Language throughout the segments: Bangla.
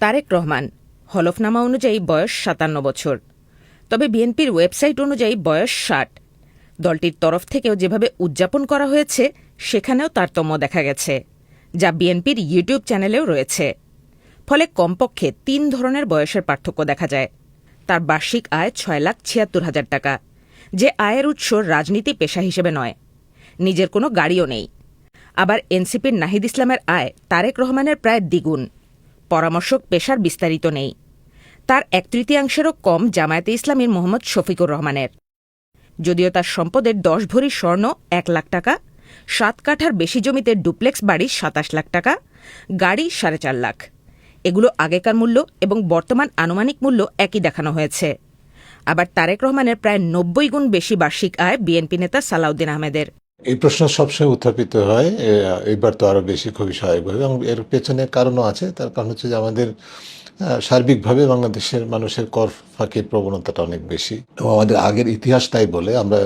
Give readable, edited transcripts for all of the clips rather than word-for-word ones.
তারেক রহমান হলফনামা অনুযায়ী বয়স ৫৭ বছর, তবে বিএনপির ওয়েবসাইট অনুযায়ী বয়স ৬০। দলটির তরফ থেকেও যেভাবে উদযাপন করা হয়েছে সেখানেও তারতম্য দেখা গেছে, যা বিএনপির ইউটিউব চ্যানেলেও রয়েছে। ফলে কমপক্ষে ৩ ধরনের বয়সের পার্থক্য দেখা যায়। তার বার্ষিক আয় ৬,৭৬,০০০ টাকা, যে আয়ের উৎস রাজনীতি পেশা হিসেবে নয়। নিজের কোনো গাড়িও নেই। আবার এনসিপির নাহিদ ইসলামের আয় তারেক রহমানের প্রায় দ্বিগুণ। পরামর্শক পেশার বিস্তারিত নেই। তার ১/৩ কম জামায়াতে ইসলামীর মোহাম্মদ শফিকুর রহমানের। যদিও তার সম্পদের ১০ ভরি স্বর্ণ ১ লাখ টাকা, ৭ কাঠার বেশি জমিতে ডুপ্লেক্স বাড়ি ২৭ লাখ টাকা, গাড়ি ৪.৫ লাখ। এগুলো আগেকার মূল্য এবং বর্তমান আনুমানিক মূল্য একই দেখানো হয়েছে। আবার তারেক রহমানের প্রায় ৯০ গুণ বেশি বার্ষিক আয় বিএনপি নেতা সালাউদ্দিন আহমেদের। এই প্রশ্ন সবসময় উত্থাপিত হয়, এইবার তো আরো বেশি, খুবই স্বাভাবিকভাবে, এবং এর পেছনে কারণও আছে। তার কারণ হচ্ছে যে আমাদের সার্বিকভাবে বাংলাদেশের মানুষের কর ফাঁকির প্রবণতাটা অনেক বেশি, এবং আমাদের আগের ইতিহাস তাই বলে আমরা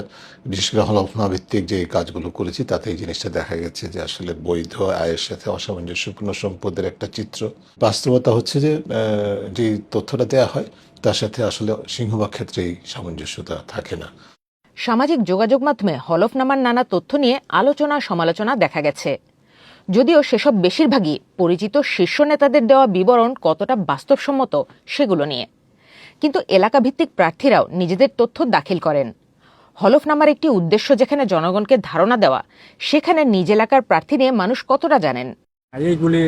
বিশেষ করে হলফনামা ভিত্তিক যে কাজগুলো করেছি তাতে এই জিনিসটা দেখা গেছে যে আসলে বৈধ আয়ের সাথে অসামঞ্জস্যপূর্ণ সম্পদের একটা চিত্র। বাস্তবতা হচ্ছে যে যে তথ্যটা দেয়া হয় তার সাথে আসলে সিংহভাগ ক্ষেত্রেই সামঞ্জস্যতা থাকে না। সামাজিক যোগাযোগ মাধ্যমে হলফনামার নানা তথ্য নিয়ে আলোচনা সমালোচনা দেখা গেছে, যদিও সেসব বেশিরভাগই পরিচিত শীর্ষ নেতাদের দেওয়া বিবরণ কতটা বাস্তবসম্মত সেগুলো নিয়ে। কিন্তু এলাকাভিত্তিক প্রার্থীরাও নিজেদের তথ্য দাখিল করেন। হলফনামার একটি উদ্দেশ্য যেখানে জনগণকে ধারণা দেওয়া, সেখানে নিজ এলাকার প্রার্থী নিয়ে মানুষ কতটা জানেন? এইগুলি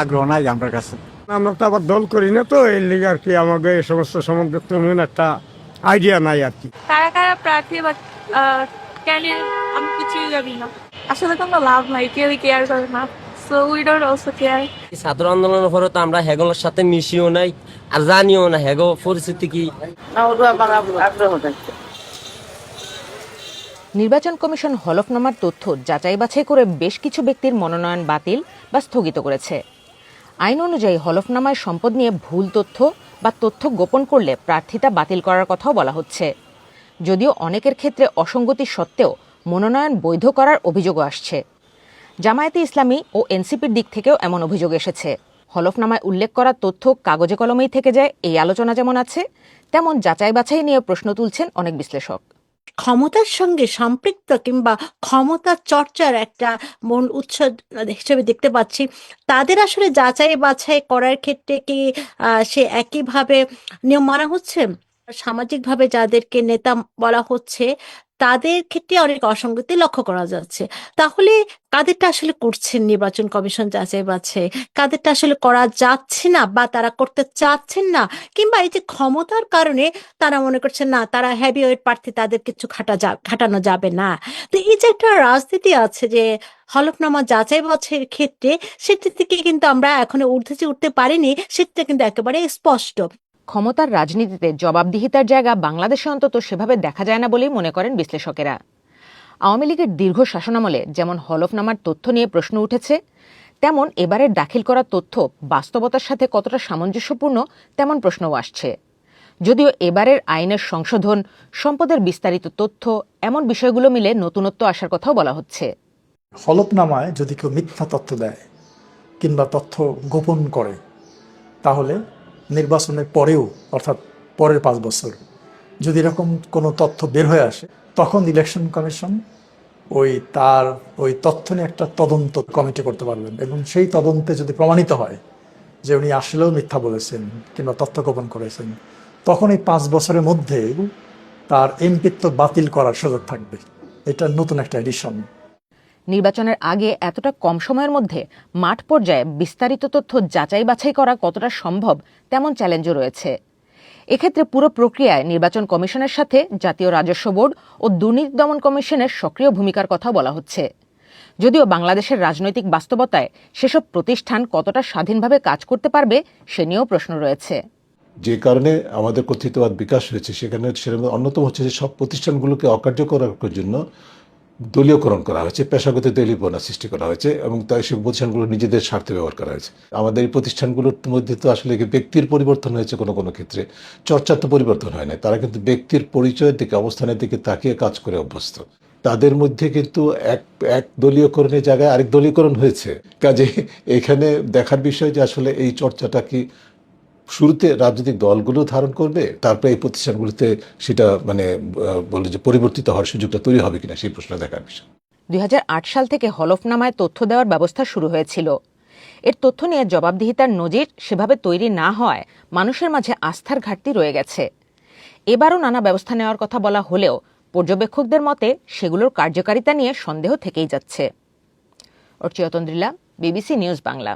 আগ্রহ নাই আমার কাছে। আমরা তো আবার দল করি না, তো এর লিগে আর কি আমাদের এই সমস্ত সম্বন্ধে একটা আইডিয়া নাই আর কি। কারা কারা প্রার্থী বা কেন আমি কিছুই জানি না। আসলে কোনো লাভ নাই, কেউ কেয়ার করে না। So we don't also care. ছাত্র আন্দোলনের পরে তো আমরা হেগোর সাথে মিশিও নাই আর জানিও না হেগো পরিস্থিতি কি। নির্বাচন কমিশন হলফনামার তথ্য যাচাই বাছাই করে বেশ কিছু ব্যক্তির মনোনয়ন বাতিল বা স্থগিত করেছে। আইন অনুযায়ী হলফনামায় সম্পদ নিয়ে ভুল তথ্য বা তথ্য গোপন করলে প্রার্থিতা বাতিল করার কথাও বলা হচ্ছে। যদিও অনেকের ক্ষেত্রে অসঙ্গতি সত্ত্বেও মনোনয়ন বৈধ করার অভিযোগও আসছে। জামায়াতে ইসলামী ও এনসিপির দিক থেকেও এমন অভিযোগ এসেছে। হলফনামায় উল্লেখ করা তথ্য কাগজে কলমেই থেকে যায়, এই আলোচনা যেমন আছে, তেমন যাচাই বাছাই নিয়ে প্রশ্ন তুলছেন অনেক বিশ্লেষক। ক্ষমতার সঙ্গে সম্পৃক্ত কিংবা ক্ষমতা চর্চার একটা মূল উৎস হিসেবে দেখতে পাচ্ছি। তাদের আসলে যাচাই বাছাই করার ক্ষেত্রে কি সে একইভাবে নিয়ম মানা হচ্ছে? সামাজিকভাবে যাদেরকে নেতা বলা হচ্ছে তাদের ক্ষেত্রে অনেক অসঙ্গতি লক্ষ্য করা যাচ্ছে। তাহলে কাদেরটা আসলে করছেন নির্বাচন কমিশন যাচাই বাছাই, কাদেরটা আসলে করা যাচ্ছে না বা তারা করতে চাচ্ছেন না, কিংবা এই যে ক্ষমতার কারণে তারা মনে করছেন না তারা হেভিওয়েট প্রার্থী, তাদের কিছু খাটানো যাবে না। তো এই যে একটা রাজনীতি আছে যে হলফনামা যাচাই বাছাইয়ের ক্ষেত্রে, সেটি থেকে কিন্তু আমরা এখনো ঊর্ধ্বে যে উঠতে পারিনি, সেটা কিন্তু একেবারে স্পষ্ট। ক্ষমতার রাজনীতিতে জবাবদিহিতার জায়গা বাংলাদেশে অন্তত সেভাবে দেখা যায় না বলেই মনে করেন বিশ্লেষকেরা। আওয়ামী লীগের দীর্ঘ শাসনামলে যেমন হলফনামার তথ্য নিয়ে প্রশ্ন উঠেছে, তেমন এবারের দাখিল করা তথ্য বাস্তবতার সাথে কতটা সামঞ্জস্যপূর্ণ তেমন প্রশ্নও আসছে। যদিও এবারের আইনের সংশোধন, সম্পদের বিস্তারিত তথ্য, এমন বিষয়গুলো মিলে নতুনত্ব আসার কথাও বলা হচ্ছে। হলফনামায় যদি কেউ মিথ্যা তথ্য দেয় কিংবা তথ্য গোপন করে, তাহলে নির্বাচনের পরেও, অর্থাৎ পরের 5 বছর যদি এরকম কোনো তথ্য বের হয়ে আসে, তখন ইলেকশন কমিশন ওই তথ্য নিয়ে একটা তদন্ত কমিটি করতে পারবেন, এবং সেই তদন্তে যদি প্রমাণিত হয় যে উনি আসলেও মিথ্যা বলেছেন কিংবা তথ্য গোপন করেছেন, তখন এই 5 বছরের মধ্যে তার এমপিত্ব বাতিল করার সুযোগ থাকবে। এটা নতুন একটা এডিশন। নির্বাচনের আগে এতটা কম সময়ের মধ্যে মাঠ পর্যায়ে বিস্তারিত তথ্য যাচাই বাছাই করা কতটা সম্ভব তেমন চ্যালেঞ্জও রয়েছে। এক্ষেত্রে পুরো প্রক্রিয়ায় নির্বাচন কমিশনের সাথে জাতীয় রাজস্ব বোর্ড ও দুর্নীতি দমন কমিশনের সক্রিয় ভূমিকার কথা বলা হচ্ছে। যদিও বাংলাদেশের রাজনৈতিক বাস্তবতায় সেসব প্রতিষ্ঠান কতটা স্বাধীনভাবে কাজ করতে পারবে সে নিয়েও প্রশ্ন রয়েছে। যে কারণে আমাদের কর্তৃত্ববাদ বিকাশ হয়েছে, সেখানে অন্যতম হচ্ছে যে সব প্রতিষ্ঠানগুলোকে অকার্যকর করার জন্য দলীয়করণ করা হয়েছে, পেশাগত দলীয়পনা সৃষ্টি করা হয়েছে, এবং তাই সেই প্রতিষ্ঠানগুলো নিজেদের স্বার্থে ব্যবহার করা হয়েছে। আমাদের এই প্রতিষ্ঠানগুলোর মধ্যে তো আসলে ব্যক্তির পরিবর্তন হয়েছে, কোনো কোনো ক্ষেত্রে চর্চার তো পরিবর্তন হয় না। তারা কিন্তু ব্যক্তির পরিচয়ের দিকে, অবস্থানের দিকে তাকিয়ে কাজ করে অভ্যস্ত। তাদের মধ্যে কিন্তু এক দলীয়করণের জায়গায় আরেক দলীয়করণ হয়েছে। কাজে এখানে দেখার বিষয় যে আসলে এই চর্চাটা কি শুরুতে রাজনৈতিক দলগুলো ধারণ করবে, তারপরে এই প্রতিষ্ঠানগুলোতে সেটা মানে বলে যে পরিবর্তিত হওয়ার সুযোগটা তৈরি হবে কিনা সেই প্রশ্ন দেখার বিষয়। 2008 সাল থেকে হলফনামায় তথ্য দেওয়ার ব্যবস্থা শুরু হয়েছিল। এর তথ্য নিয়ে জবাবদিহিতার নজির সেভাবে তৈরি না হওয়ায় মানুষের মাঝে আস্থার ঘাটতি রয়ে গেছে। এবারও নানা ব্যবস্থা নেওয়ার কথা বলা হলেও পর্যবেক্ষকদের মতে সেগুলোর কার্যকারিতা নিয়ে সন্দেহ থেকেই যাচ্ছে। অর্চিয়তন্দ্রিলা, বিবিসি নিউজ বাংলা।